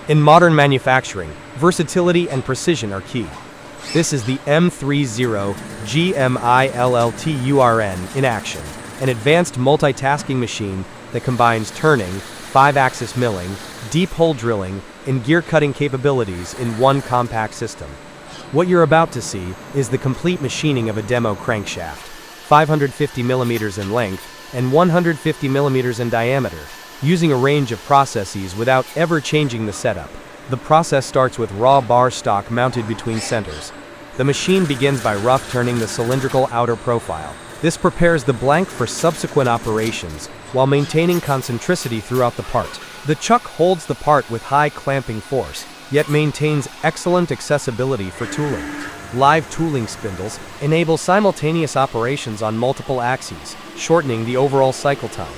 In modern manufacturing, versatility and precision are key. This is the M30-G MILLTURN in action, an advanced multitasking machine that combines turning, 5-axis milling, deep hole drilling, and gear cutting capabilities in one compact system. What you're about to see is the complete machining of a demo crankshaft, 550 mm in length and 150 mm in diameter, using a range of processes without ever changing the setup. The process starts with raw bar stock mounted between centers. The machine begins by rough turning the cylindrical outer profile. This prepares the blank for subsequent operations, while maintaining concentricity throughout the part. The chuck holds the part with high clamping force, yet maintains excellent accessibility for tooling. Live tooling spindles enable simultaneous operations on multiple axes, shortening the overall cycle time.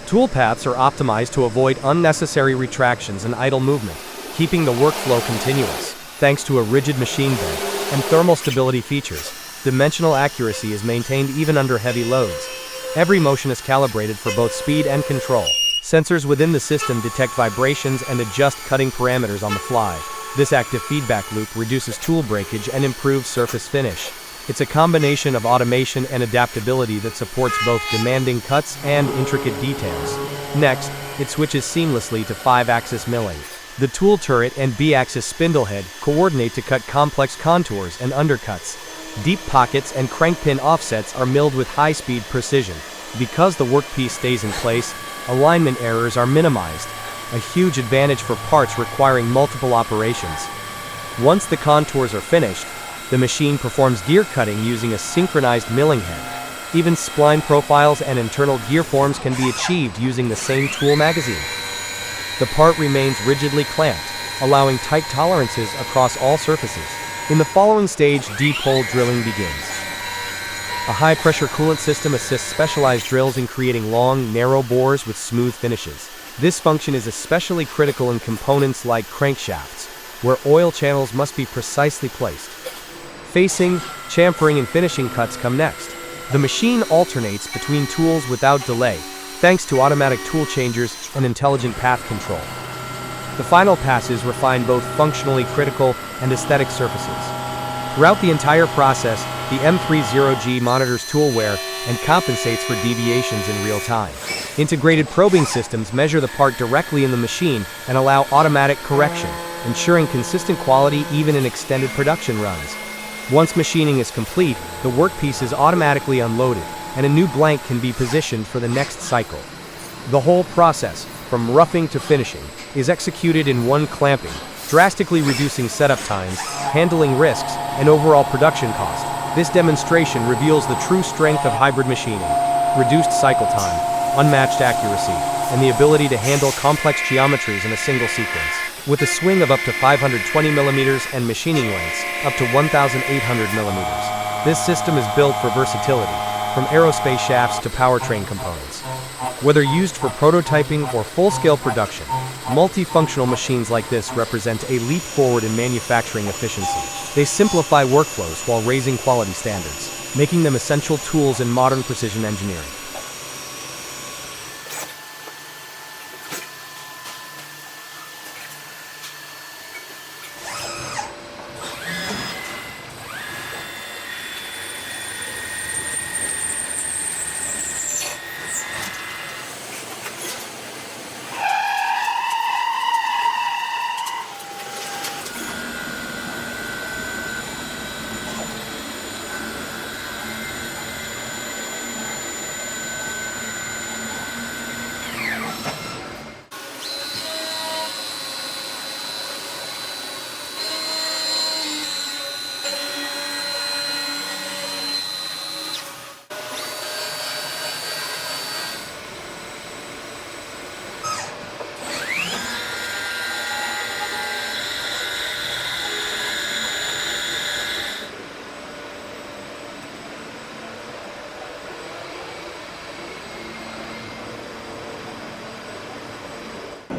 Tool paths are optimized to avoid unnecessary retractions and idle movement, keeping the workflow continuous. Thanks to a rigid machine bed and thermal stability features, dimensional accuracy is maintained even under heavy loads. Every motion is calibrated for both speed and control. Sensors within the system detect vibrations and adjust cutting parameters on the fly. This active feedback loop reduces tool breakage and improves surface finish. It's a combination of automation and adaptability that supports both demanding cuts and intricate details. Next, it switches seamlessly to 5-axis milling. The tool turret and B-axis spindle head coordinate to cut complex contours and undercuts. Deep pockets and crankpin offsets are milled with high-speed precision. Because the workpiece stays in place, alignment errors are minimized, a huge advantage for parts requiring multiple operations. Once the contours are finished, the machine performs gear cutting using a synchronized milling head. Even spline profiles and internal gear forms can be achieved using the same tool magazine. The part remains rigidly clamped, allowing tight tolerances across all surfaces. In the following stage, deep hole drilling begins. A high-pressure coolant system assists specialized drills in creating long, narrow bores with smooth finishes. This function is especially critical in components like crankshafts, where oil channels must be precisely placed. Facing, chamfering, and finishing cuts come next. The machine alternates between tools without delay, thanks to automatic tool changers and intelligent path control. The final passes refine both functionally critical and aesthetic surfaces. Throughout the entire process, the M30-G monitors tool wear and compensates for deviations in real time. Integrated probing systems measure the part directly in the machine and allow automatic correction, ensuring consistent quality even in extended production runs. Once machining is complete, the workpiece is automatically unloaded, and a new blank can be positioned for the next cycle. The whole process, from roughing to finishing, is executed in one clamping, drastically reducing setup times, handling risks, and overall production cost. This demonstration reveals the true strength of hybrid machining: reduced cycle time, unmatched accuracy, and the ability to handle complex geometries in a single sequence. With a swing of up to 520 mm and machining lengths up to 1,800 mm. This system is built for versatility, from aerospace shafts to powertrain components. Whether used for prototyping or full-scale production, multifunctional machines like this represent a leap forward in manufacturing efficiency. They simplify workflows while raising quality standards, making them essential tools in modern precision engineering.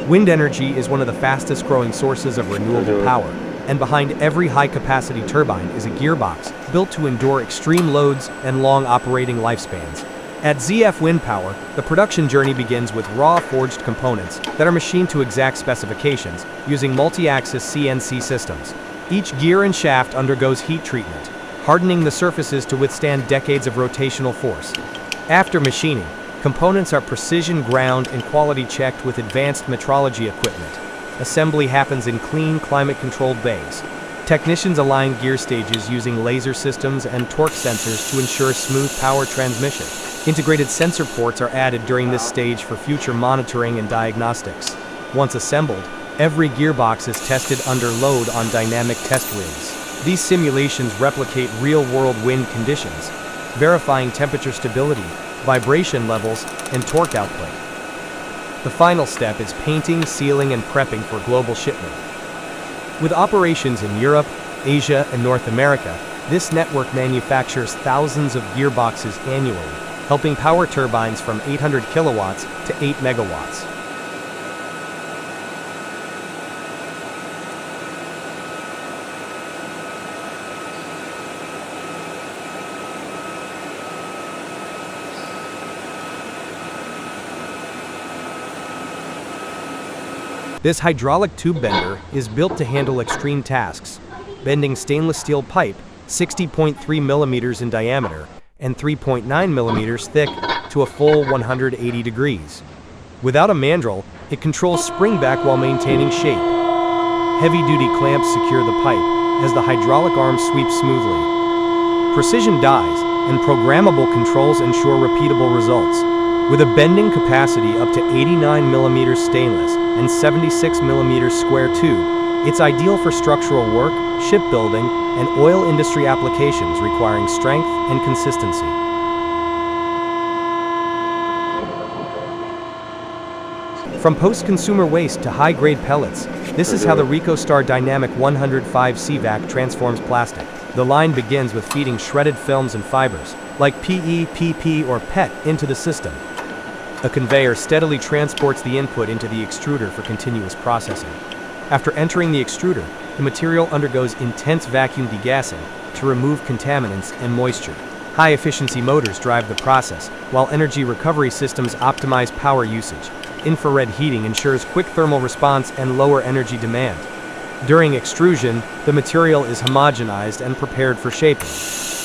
Wind energy is one of the fastest growing sources of renewable power, and behind every high-capacity turbine is a gearbox built to endure extreme loads and long operating lifespans. At ZF Wind Power, the production journey begins with raw forged components that are machined to exact specifications using multi-axis CNC systems. Each gear and shaft undergoes heat treatment, hardening the surfaces to withstand decades of rotational force. After machining, components are precision ground and quality checked with advanced metrology equipment. Assembly happens in clean, climate-controlled bays. Technicians align gear stages using laser systems and torque sensors to ensure smooth power transmission. Integrated sensor ports are added during this stage for future monitoring and diagnostics. Once assembled, every gearbox is tested under load on dynamic test rigs. These simulations replicate real-world wind conditions, verifying temperature stability, vibration levels, and torque output. The final step is painting, sealing, and prepping for global shipment. With operations in Europe, Asia, and North America, this network manufactures thousands of gearboxes annually, helping power turbines from 800 kilowatts to 8 megawatts. This hydraulic tube bender is built to handle extreme tasks, bending stainless steel pipe 60.3 millimeters in diameter and 3.9 millimeters thick to a full 180 degrees. Without a mandrel, it controls spring back while maintaining shape. Heavy-duty clamps secure the pipe as the hydraulic arm sweeps smoothly. Precision dies and programmable controls ensure repeatable results. With a bending capacity up to 89 millimeters stainless and 76 millimeters square tube, it's ideal for structural work, shipbuilding, and oil industry applications requiring strength and consistency. From post-consumer waste to high-grade pellets, this is how the RecoStar Dynamic 105 CVAC transforms plastic. The line begins with feeding shredded films and fibers, like PE, PP, or PET, into the system. A conveyor steadily transports the input into the extruder for continuous processing. After entering the extruder, the material undergoes intense vacuum degassing to remove contaminants and moisture. High-efficiency motors drive the process, while energy recovery systems optimize power usage. Infrared heating ensures quick thermal response and lower energy demand. During extrusion, the material is homogenized and prepared for shaping.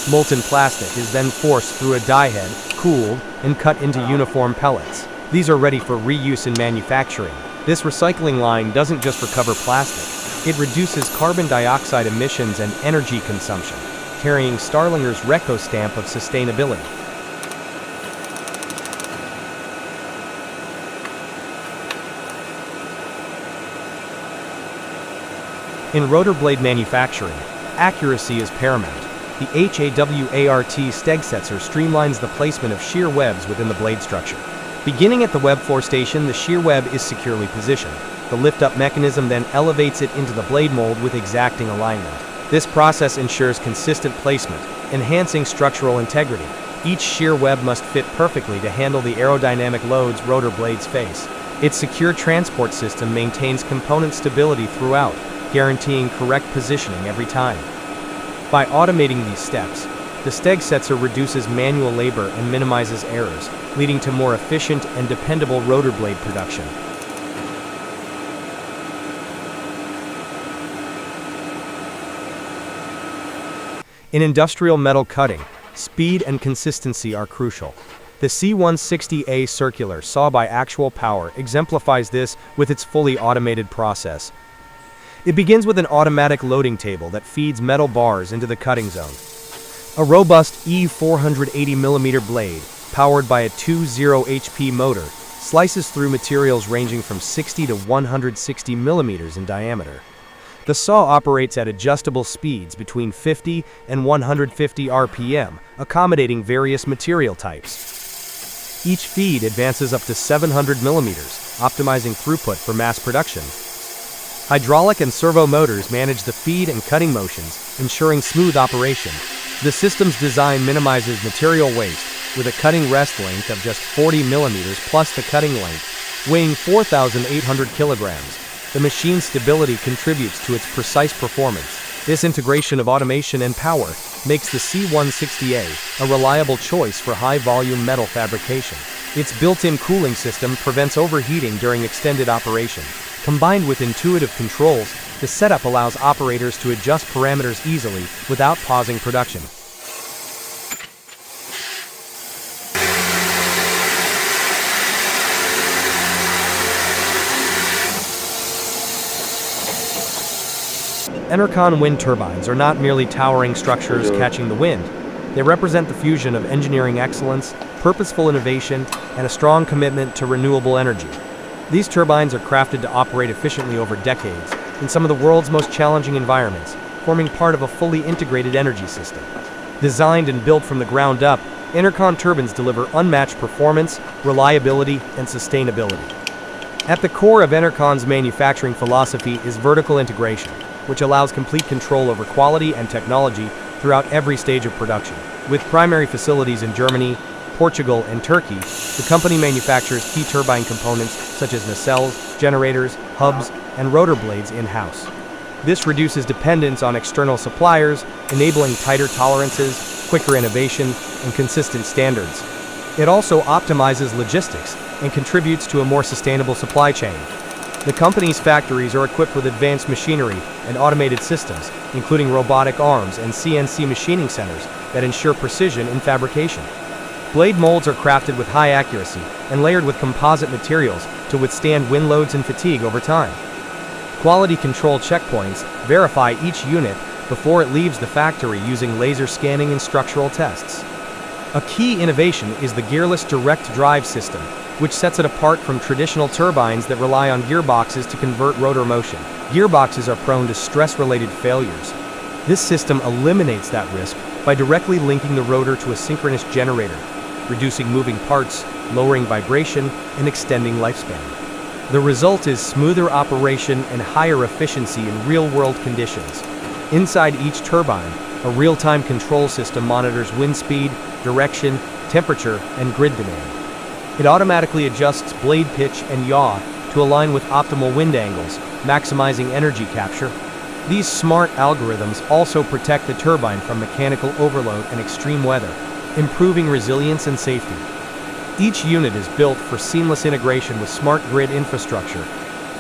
Molten plastic is then forced through a die head, cooled, and cut into uniform pellets. These are ready for reuse in manufacturing. This recycling line doesn't just recover plastic, it reduces carbon dioxide emissions and energy consumption, carrying Starlinger's Reco stamp of sustainability. In rotor blade manufacturing, accuracy is paramount. The HAWART Stegsetzer streamlines the placement of shear webs within the blade structure. Beginning at the web floor station, the shear web is securely positioned. The lift-up mechanism then elevates it into the blade mold with exacting alignment. This process ensures consistent placement, enhancing structural integrity. Each shear web must fit perfectly to handle the aerodynamic loads rotor blades face. Its secure transport system maintains component stability throughout, guaranteeing correct positioning every time. By automating these steps, the Stegsetzer reduces manual labor and minimizes errors, leading to more efficient and dependable rotor blade production. In industrial metal cutting, speed and consistency are crucial. The C160A circular saw by Actual Power exemplifies this with its fully automated process. It begins with an automatic loading table that feeds metal bars into the cutting zone. A robust E480mm blade, powered by a 20 HP motor, slices through materials ranging from 60 to 160 millimeters in diameter. The saw operates at adjustable speeds between 50 and 150 RPM, accommodating various material types. Each feed advances up to 700 millimeters, optimizing throughput for mass production. Hydraulic and servo motors manage the feed and cutting motions, ensuring smooth operation. The system's design minimizes material waste, with a cutting rest length of just 40 millimeters plus the cutting length, weighing 4,800 kilograms. The machine's stability contributes to its precise performance. This integration of automation and power makes the C160A a reliable choice for high-volume metal fabrication. Its built-in cooling system prevents overheating during extended operation. Combined with intuitive controls, the setup allows operators to adjust parameters easily without pausing production. Enercon wind turbines are not merely towering structures catching the wind. They represent the fusion of engineering excellence, purposeful innovation, and a strong commitment to renewable energy. These turbines are crafted to operate efficiently over decades in some of the world's most challenging environments, forming part of a fully integrated energy system. Designed and built from the ground up, Enercon turbines deliver unmatched performance, reliability, and sustainability. At the core of Enercon's manufacturing philosophy is vertical integration, which allows complete control over quality and technology throughout every stage of production. With primary facilities in Germany, Portugal, and Turkey, the company manufactures key turbine components such as nacelles, generators, hubs, and rotor blades in-house. This reduces dependence on external suppliers, enabling tighter tolerances, quicker innovation, and consistent standards. It also optimizes logistics and contributes to a more sustainable supply chain. The company's factories are equipped with advanced machinery and automated systems, including robotic arms and CNC machining centers that ensure precision in fabrication. Blade molds are crafted with high accuracy and layered with composite materials to withstand wind loads and fatigue over time. Quality control checkpoints verify each unit before it leaves the factory using laser scanning and structural tests. A key innovation is the gearless direct drive system, which sets it apart from traditional turbines that rely on gearboxes to convert rotor motion. Gearboxes are prone to stress-related failures. This system eliminates that risk by directly linking the rotor to a synchronous generator, reducing moving parts, lowering vibration, and extending lifespan. The result is smoother operation and higher efficiency in real-world conditions. Inside each turbine, a real-time control system monitors wind speed, direction, temperature, and grid demand. It automatically adjusts blade pitch and yaw to align with optimal wind angles, maximizing energy capture. These smart algorithms also protect the turbine from mechanical overload and extreme weather, improving resilience and safety. Each unit is built for seamless integration with smart grid infrastructure.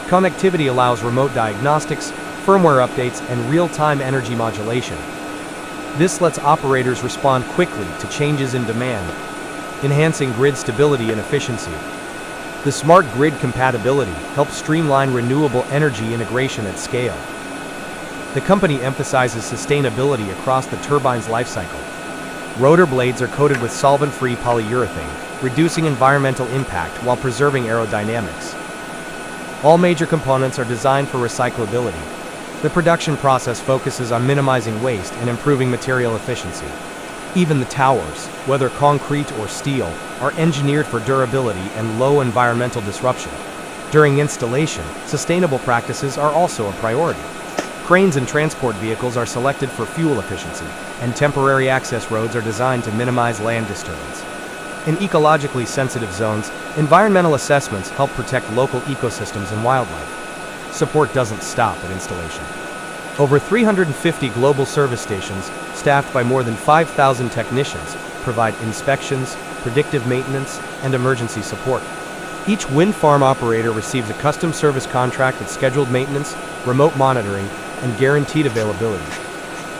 Connectivity allows remote diagnostics, firmware updates, and real-time energy modulation. This lets operators respond quickly to changes in demand, enhancing grid stability and efficiency. The smart grid compatibility helps streamline renewable energy integration at scale. The company emphasizes sustainability across the turbine's lifecycle. Rotor blades are coated with solvent-free polyurethane, reducing environmental impact while preserving aerodynamics. All major components are designed for recyclability. The production process focuses on minimizing waste and improving material efficiency. Even the towers, whether concrete or steel, are engineered for durability and low environmental disruption. During installation, sustainable practices are also a priority. Cranes and transport vehicles are selected for fuel efficiency, and temporary access roads are designed to minimize land disturbance. In ecologically sensitive zones, environmental assessments help protect local ecosystems and wildlife. Support doesn't stop at installation. Over 350 global service stations, staffed by more than 5,000 technicians, provide inspections, predictive maintenance, and emergency support. Each wind farm operator receives a custom service contract with scheduled maintenance, remote monitoring, and guaranteed availability.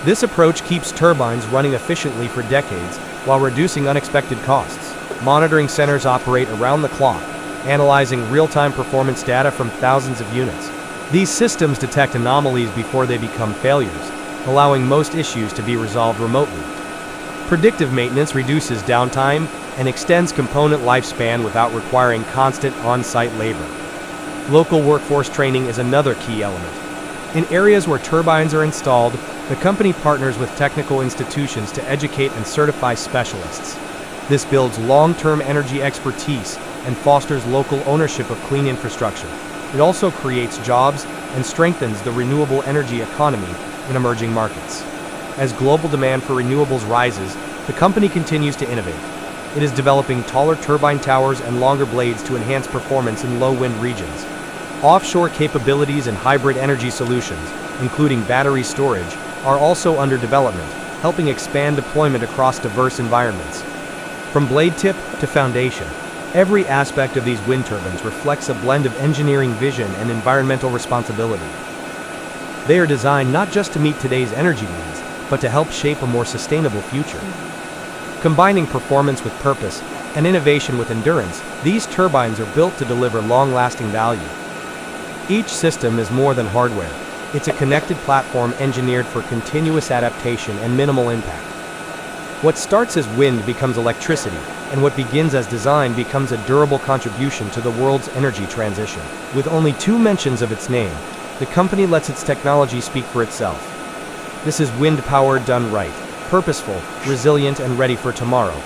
This approach keeps turbines running efficiently for decades while reducing unexpected costs. Monitoring centers operate around the clock, analyzing real-time performance data from thousands of units. These systems detect anomalies before they become failures, allowing most issues to be resolved remotely. Predictive maintenance reduces downtime and extends component lifespan without requiring constant on-site labor. Local workforce training is another key element. In areas where turbines are installed, the company partners with technical institutions to educate and certify specialists. This builds long-term energy expertise and fosters local ownership of clean infrastructure. It also creates jobs and strengthens the renewable energy economy in emerging markets. As global demand for renewables rises, the company continues to innovate. It is developing taller turbine towers and longer blades to enhance performance in low-wind regions. Offshore capabilities and hybrid energy solutions, including battery storage, are also under development, helping expand deployment across diverse environments. From blade tip to foundation, every aspect of these wind turbines reflects a blend of engineering vision and environmental responsibility. They are designed not just to meet today's energy needs, but to help shape a more sustainable future. Combining performance with purpose and innovation with endurance, these turbines are built to deliver long-lasting value. Each system is more than hardware. It's a connected platform engineered for continuous adaptation and minimal impact. What starts as wind becomes electricity, and what begins as design becomes a durable contribution to the world's energy transition. With only 2 mentions of its name, the company lets its technology speak for itself. This is wind power done right, purposeful, resilient, and ready for tomorrow.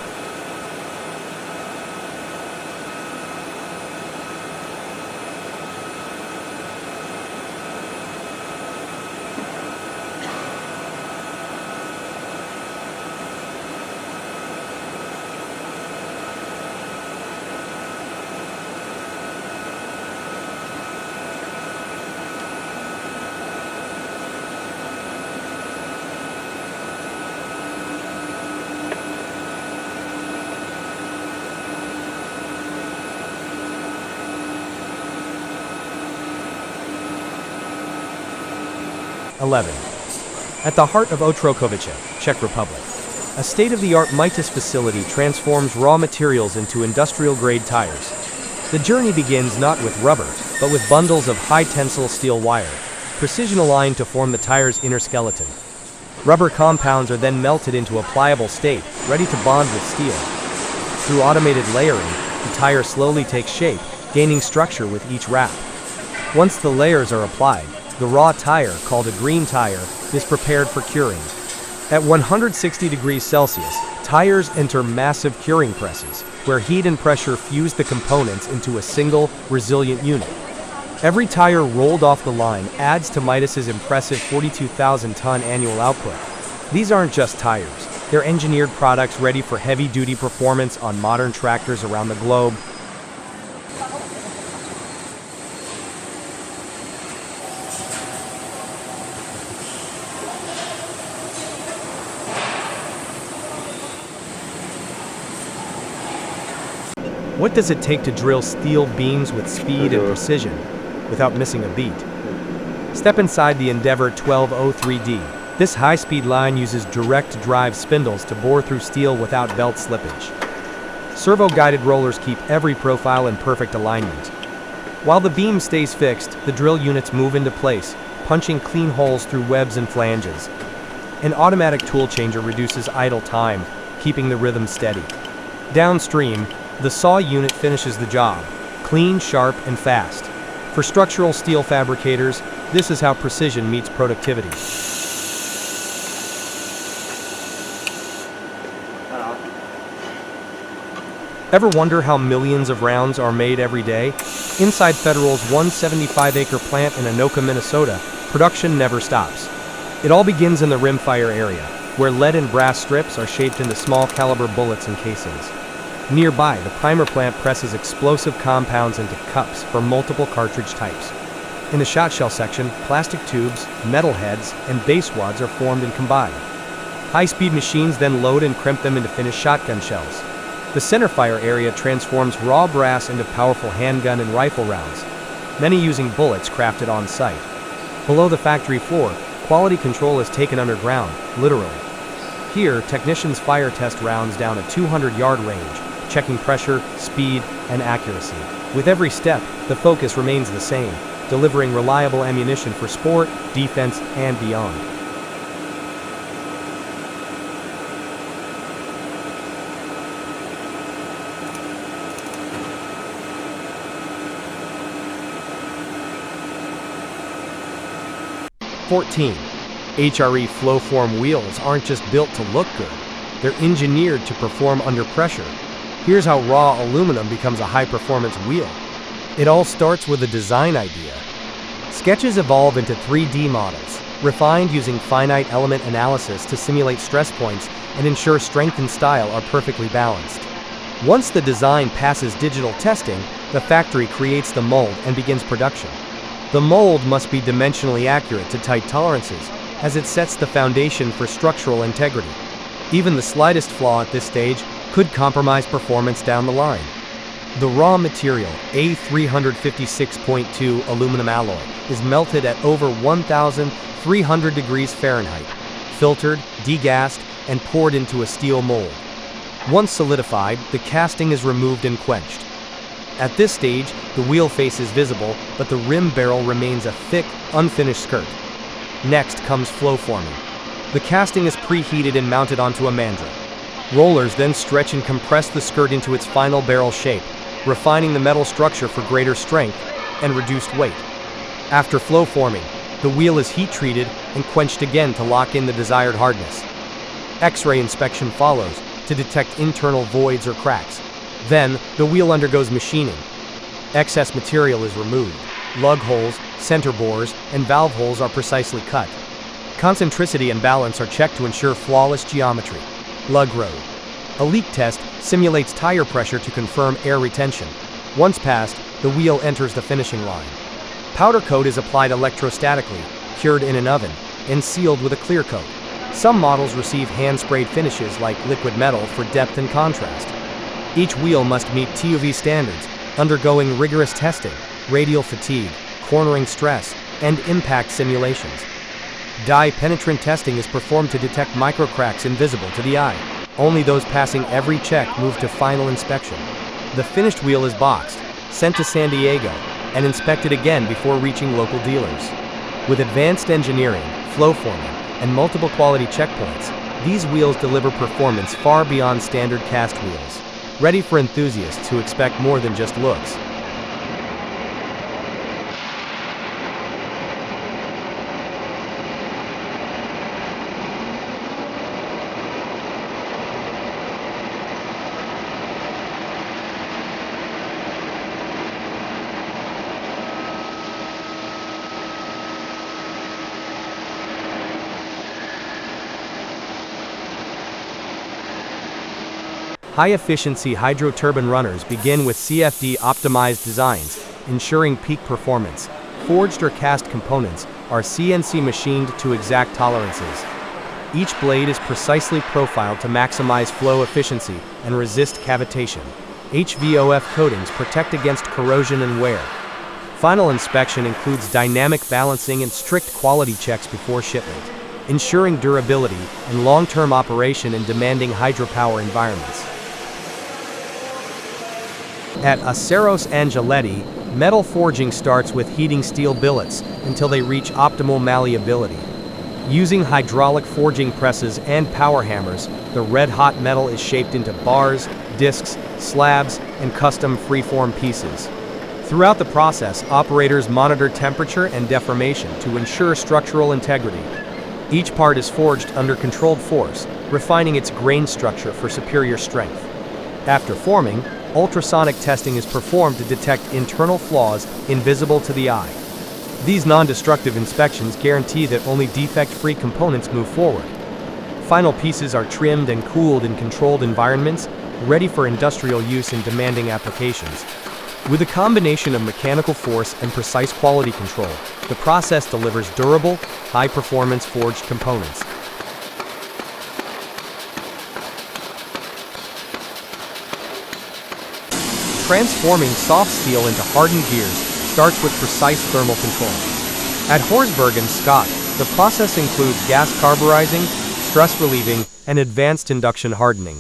At the heart of Otrokovice, Czech Republic, a state-of-the-art Mitas facility transforms raw materials into industrial-grade tires. The journey begins not with rubber, but with bundles of high-tensile steel wire, precision-aligned to form the tire's inner skeleton. Rubber compounds are then melted into a pliable state, ready to bond with steel. Through automated layering, the tire slowly takes shape, gaining structure with each wrap. Once the layers are applied, the raw tire, called a green tire, is prepared for curing. At 160 degrees Celsius, tires enter massive curing presses, where heat and pressure fuse the components into a single, resilient unit. Every tire rolled off the line adds to Mitas's impressive 42,000-ton annual output. These aren't just tires, they're engineered products ready for heavy-duty performance on modern tractors around the globe. What does it take to drill steel beams with speed and precision, without missing a beat? Step inside the Endeavor 1203D. This high-speed line uses direct drive spindles to bore through steel without belt slippage. Servo-guided rollers keep every profile in perfect alignment. While the beam stays fixed, the drill units move into place, punching clean holes through webs and flanges. An automatic tool changer reduces idle time, keeping the rhythm steady. Downstream, the saw unit finishes the job, clean, sharp, and fast. For structural steel fabricators, this is how precision meets productivity. Ever wonder how millions of rounds are made every day? Inside Federal's 175-acre plant in Anoka, Minnesota, production never stops. It all begins in the rimfire area, where lead and brass strips are shaped into small-caliber bullets and casings. Nearby, the primer plant presses explosive compounds into cups for multiple cartridge types. In the shot shell section, plastic tubes, metal heads, and base wads are formed and combined. High-speed machines then load and crimp them into finished shotgun shells. The centerfire area transforms raw brass into powerful handgun and rifle rounds, many using bullets crafted on site. Below the factory floor, quality control is taken underground, literally. Here, technicians fire test rounds down a 200-yard range, checking pressure, speed, and accuracy. With every step, the focus remains the same, delivering reliable ammunition for sport, defense, and beyond. HRE flow-form wheels aren't just built to look good, they're engineered to perform under pressure. Here's how raw aluminum becomes a high-performance wheel. It all starts with a design idea. Sketches evolve into 3D models, refined using finite element analysis to simulate stress points and ensure strength and style are perfectly balanced. Once the design passes digital testing, the factory creates the mold and begins production. The mold must be dimensionally accurate to tight tolerances, as it sets the foundation for structural integrity. Even the slightest flaw at this stage could compromise performance down the line. The raw material, a 356.2 aluminum alloy, is melted at over 1,300 degrees Fahrenheit, filtered, degassed, and poured into a steel mold. Once solidified, the casting is removed and quenched. At this stage, the wheel face is visible, but the rim barrel remains a thick, unfinished skirt. Next comes flow forming. The casting is preheated and mounted onto a mandrel. Rollers then stretch and compress the skirt into its final barrel shape, refining the metal structure for greater strength and reduced weight. After flow forming, the wheel is heat treated and quenched again to lock in the desired hardness. X-ray inspection follows to detect internal voids or cracks. Then, the wheel undergoes machining. Excess material is removed. Lug holes, center bores, and valve holes are precisely cut. Concentricity and balance are checked to ensure flawless geometry. Lug road. A leak test simulates tire pressure to confirm air retention. Once passed, the wheel enters the finishing line. Powder coat is applied electrostatically, cured in an oven, and sealed with a clear coat. Some models receive hand-sprayed finishes like liquid metal for depth and contrast. Each wheel must meet TUV standards, undergoing rigorous testing, radial fatigue, cornering stress, and impact simulations. Die penetrant testing is performed to detect microcracks invisible to the eye. Only those passing every check move to final inspection. The finished wheel is boxed, sent to San Diego, and inspected again before reaching local dealers. With advanced engineering, flow forming, and multiple quality checkpoints, these wheels deliver performance far beyond standard cast wheels, ready for enthusiasts who expect more than just looks. High-efficiency hydro-turbine runners begin with CFD-optimized designs, ensuring peak performance. Forged or cast components are CNC machined to exact tolerances. Each blade is precisely profiled to maximize flow efficiency and resist cavitation. HVOF coatings protect against corrosion and wear. Final inspection includes dynamic balancing and strict quality checks before shipment, ensuring durability and long-term operation in demanding hydropower environments. At Aceros Angeletti, metal forging starts with heating steel billets until they reach optimal malleability. Using hydraulic forging presses and power hammers, the red-hot metal is shaped into bars, discs, slabs, and custom freeform pieces. Throughout the process, operators monitor temperature and deformation to ensure structural integrity. Each part is forged under controlled force, refining its grain structure for superior strength. After forming, ultrasonic testing is performed to detect internal flaws invisible to the eye. These non-destructive inspections guarantee that only defect-free components move forward. Final pieces are trimmed and cooled in controlled environments, ready for industrial use in demanding applications. With a combination of mechanical force and precise quality control, the process delivers durable, high-performance forged components. Transforming soft steel into hardened gears starts with precise thermal control. At Horsburgh and Scott, the process includes gas carburizing, stress relieving, and advanced induction hardening.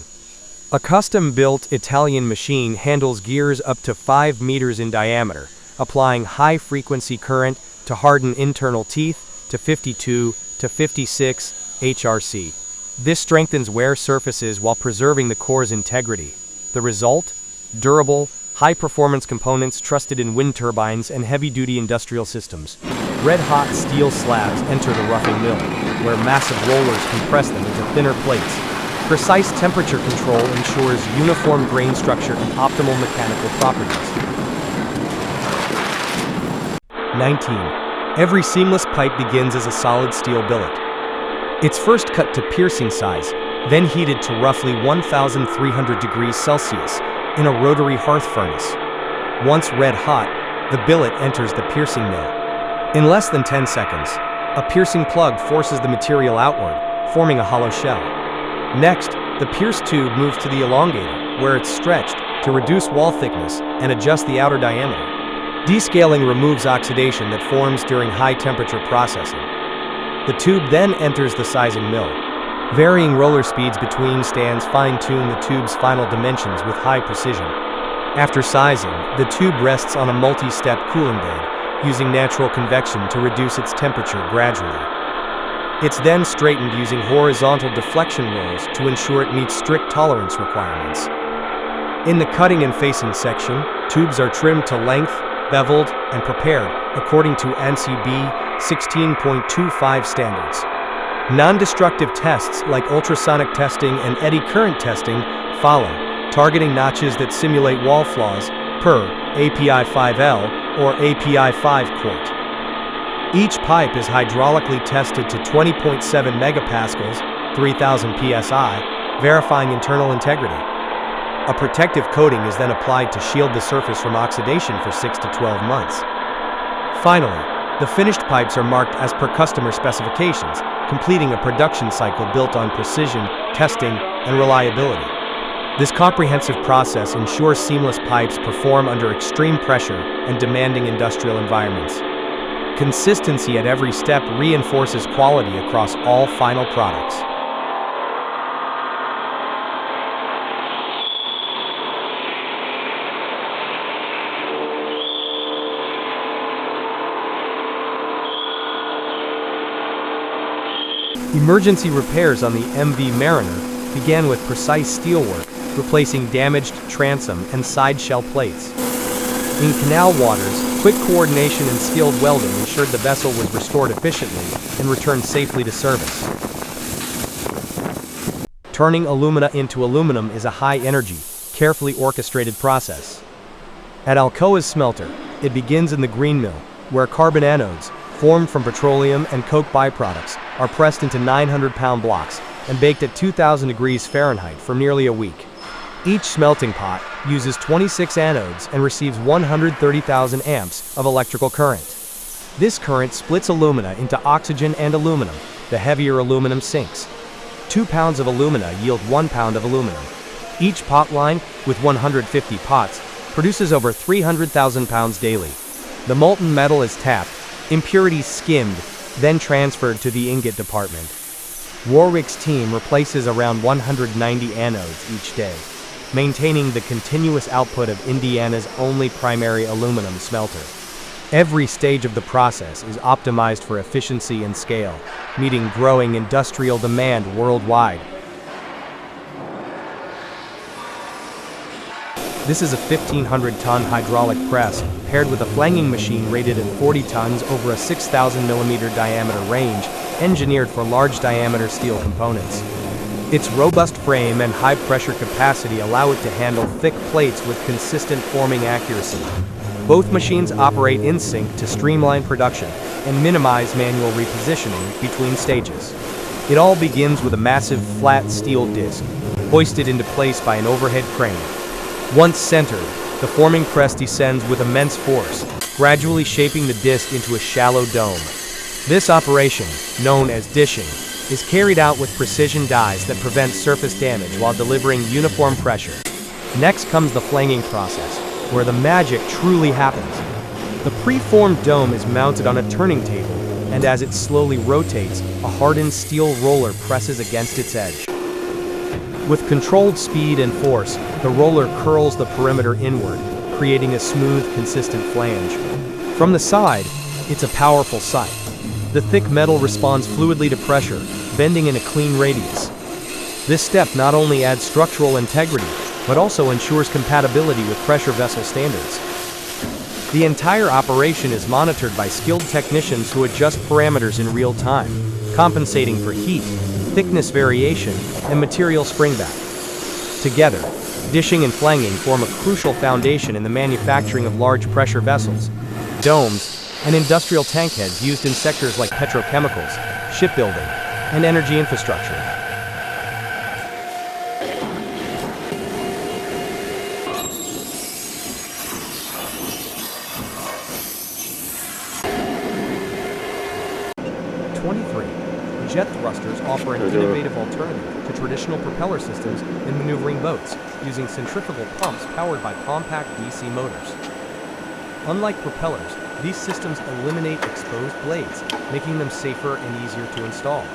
A custom-built Italian machine handles gears up to 5 meters in diameter, applying high-frequency current to harden internal teeth to 52 to 56 HRC. This strengthens wear surfaces while preserving the core's integrity. The result? Durable, high-performance components trusted in wind turbines and heavy-duty industrial systems. Red-hot steel slabs enter the roughing mill, where massive rollers compress them into thinner plates. Precise temperature control ensures uniform grain structure and optimal mechanical properties. 19. Every seamless pipe begins as a solid steel billet. It's first cut to piercing size, then heated to roughly 1,300 degrees Celsius in a rotary hearth furnace. Once red hot, the billet enters the piercing mill. In less than 10 seconds, A piercing plug forces the material outward, forming a hollow shell. Next, the pierced tube moves to the elongator, where it's stretched to reduce wall thickness and adjust the outer diameter. Descaling removes oxidation that forms during high-temperature processing. The tube then enters the sizing mill. Varying roller speeds between stands fine-tune the tube's final dimensions with high precision. After sizing, the tube rests on a multi-step cooling bed, using natural convection to reduce its temperature gradually. It's then straightened using horizontal deflection rolls to ensure it meets strict tolerance requirements. In the cutting and facing section, tubes are trimmed to length, beveled, and prepared according to NCB 16.25 standards. Non-destructive tests like ultrasonic testing and eddy current testing follow, targeting notches that simulate wall flaws per API 5L or API 5 quart. Each pipe is hydraulically tested to 20.7 megapascals, 3000 psi, verifying internal integrity. A protective coating is then applied to shield the surface from oxidation for 6 to 12 months. Finally, the finished pipes are marked as per customer specifications, completing a production cycle built on precision, testing, and reliability. This comprehensive process ensures seamless pipes perform under extreme pressure and demanding industrial environments. Consistency at every step reinforces quality across all final products. Emergency repairs on the MV Mariner began with precise steelwork, replacing damaged transom and side shell plates. In canal waters, quick coordination and skilled welding ensured the vessel was restored efficiently and returned safely to service. Turning alumina into aluminum is a high-energy, carefully orchestrated process. At Alcoa's smelter, it begins in the green mill, where carbon anodes, formed from petroleum and coke byproducts, are pressed into 900-pound blocks and baked at 2,000 degrees Fahrenheit for nearly a week. Each smelting pot uses 26 anodes and receives 130,000 amps of electrical current. This current splits alumina into oxygen and aluminum. The heavier aluminum sinks. 2 pounds of alumina yield 1 pound of aluminum. Each pot line, with 150 pots, produces over 300,000 pounds daily. The molten metal is tapped, impurities skimmed, then transferred to the ingot department. Warwick's team replaces around 190 anodes each day, maintaining the continuous output of Indiana's only primary aluminum smelter. Every stage of the process is optimized for efficiency and scale, meeting growing industrial demand worldwide. This is a 1,500-ton hydraulic press, paired with a flanging machine rated at 40 tons over a 6,000-millimeter diameter range, engineered for large-diameter steel components. Its robust frame and high-pressure capacity allow it to handle thick plates with consistent forming accuracy. Both machines operate in sync to streamline production and minimize manual repositioning between stages. It all begins with a massive flat steel disc, hoisted into place by an overhead crane. Once centered, the forming press descends with immense force, gradually shaping the disc into a shallow dome. This operation, known as dishing, is carried out with precision dies that prevent surface damage while delivering uniform pressure. Next comes the flanging process, where the magic truly happens. The preformed dome is mounted on a turning table, and as it slowly rotates, a hardened steel roller presses against its edge. With controlled speed and force, the roller curls the perimeter inward, creating a smooth, consistent flange. From the side, it's a powerful sight. The thick metal responds fluidly to pressure, bending in a clean radius. This step not only adds structural integrity, but also ensures compatibility with pressure vessel standards. The entire operation is monitored by skilled technicians who adjust parameters in real time, compensating for heat, thickness variation, and material springback. Together, dishing and flanging form a crucial foundation in the manufacturing of large pressure vessels, domes, and industrial tank heads used in sectors like petrochemicals, shipbuilding, and energy infrastructure. 23. Jet thrusters offer an innovative alternative to traditional propeller systems in maneuvering boats, using centrifugal pumps powered by compact DC motors. Unlike propellers, these systems eliminate exposed blades, making them safer and easier to install.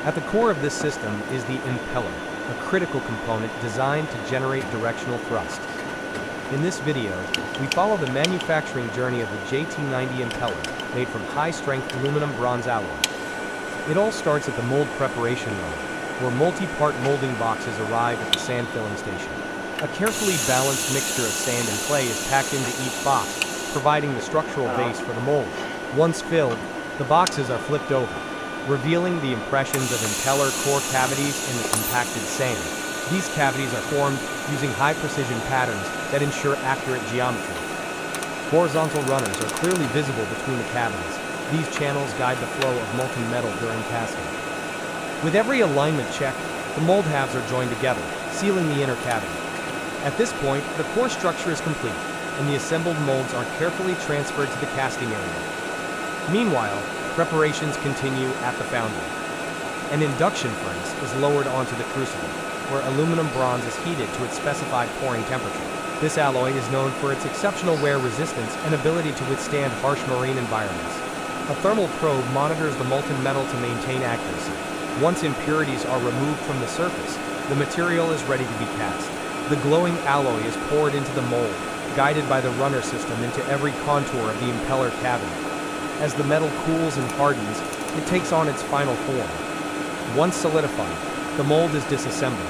At the core of this system is the impeller, a critical component designed to generate directional thrust. In this video, we follow the manufacturing journey of the JT90 impeller, made from high-strength aluminum bronze alloy. It all starts at the mold preparation run, where multi-part molding boxes arrive at the sand filling station. A carefully balanced mixture of sand and clay is packed into each box, providing the structural base for the mold. Once filled, the boxes are flipped over, revealing the impressions of impeller core cavities in the compacted sand. These cavities are formed using high-precision patterns that ensure accurate geometry. Horizontal runners are clearly visible between the cavities. These channels guide the flow of molten metal during casting. With every alignment check, the mold halves are joined together, sealing the inner cavity. At this point, the core structure is complete, and the assembled molds are carefully transferred to the casting area. Meanwhile, preparations continue at the foundry. An induction furnace is lowered onto the crucible, where aluminum bronze is heated to its specified pouring temperature. This alloy is known for its exceptional wear resistance and ability to withstand harsh marine environments. A thermal probe monitors the molten metal to maintain accuracy. Once impurities are removed from the surface, the material is ready to be cast. The glowing alloy is poured into the mold, guided by the runner system into every contour of the impeller cavity. As the metal cools and hardens, it takes on its final form. Once solidified, the mold is disassembled,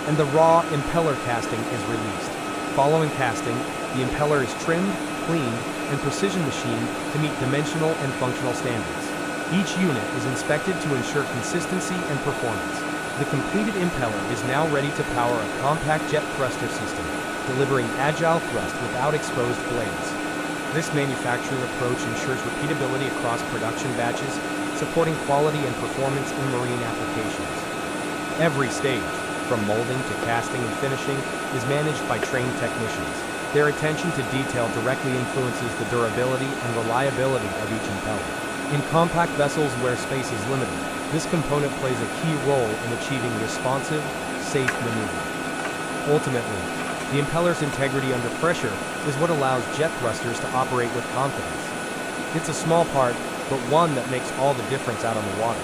and the raw impeller casting is released. Following casting, the impeller is trimmed, cleaned, and precision machined to meet dimensional and functional standards. Each unit is inspected to ensure consistency and performance. The completed impeller is now ready to power a compact jet thruster system, delivering agile thrust without exposed blades. This manufacturing approach ensures repeatability across production batches, supporting quality and performance in marine applications. Every stage, from molding to casting and finishing, is managed by trained technicians. Their attention to detail directly influences the durability and reliability of each impeller. In compact vessels where space is limited, this component plays a key role in achieving responsive, safe maneuver. Ultimately, the impeller's integrity under pressure is what allows jet thrusters to operate with confidence. It's a small part, but one that makes all the difference out on the water.